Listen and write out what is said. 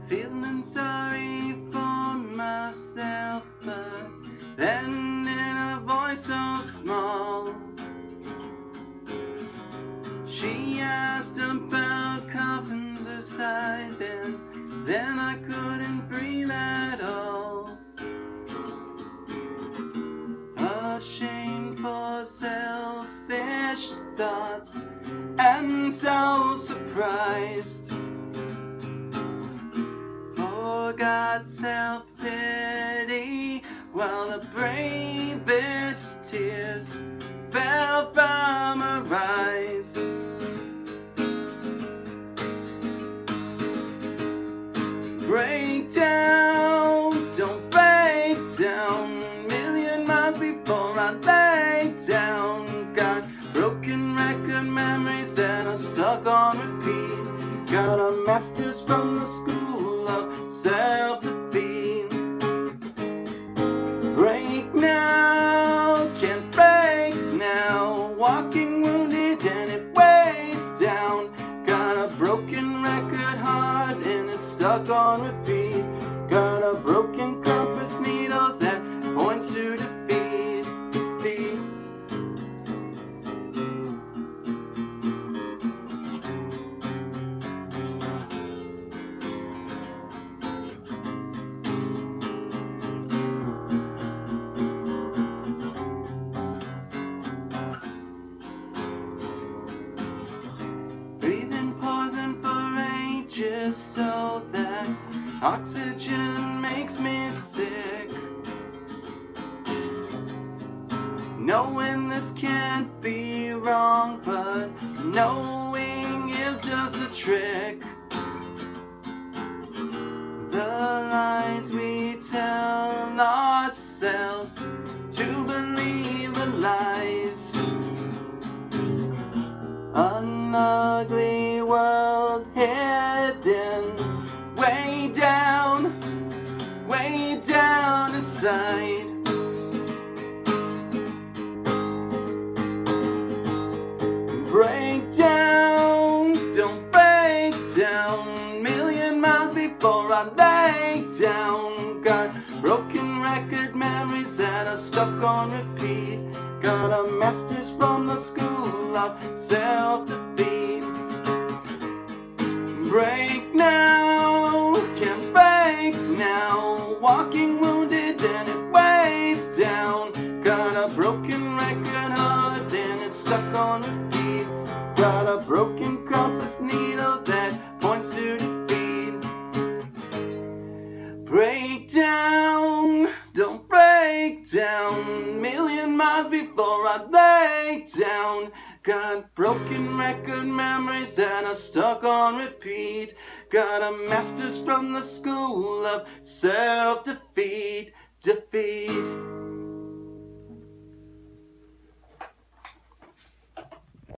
feeling sorry for myself, but then in a voice so small, she asked about coffins or size, and then I couldn't breathe at all. Ashamed for selfish thoughts and so surprised, forgot self-pity while the bravest tears fell from her eyes. Break down, don't break down, million miles before I lay down. Got broken record memories that are stuck on repeat. Got a master's from the school of self-defeat. Break now, can't break now, walking wounded and it weighs down. Got a broken record heart and it's stuck on repeat. Got a broken compass needle that points to defeat, defeat. Breathing poison for ages so that oxygen makes me sick. Knowing this can't be wrong, but knowing is just a trick. The lies we tell ourselves to believe the lies. An ugly world hidden way down inside. Break down, don't break down, million miles before I lay down. Got broken record memories that are stuck on repeat. Got a master's from the school of self-defeat. Break now, can't break now, walking wounded and it weighs down. Got a broken record heart and it's stuck on repeat. Got a broken compass needle that points to defeat. Break down, don't break down, million miles before I lay down. Got broken record memories that are stuck on repeat. Got a master's from the school of self-defeat, defeat.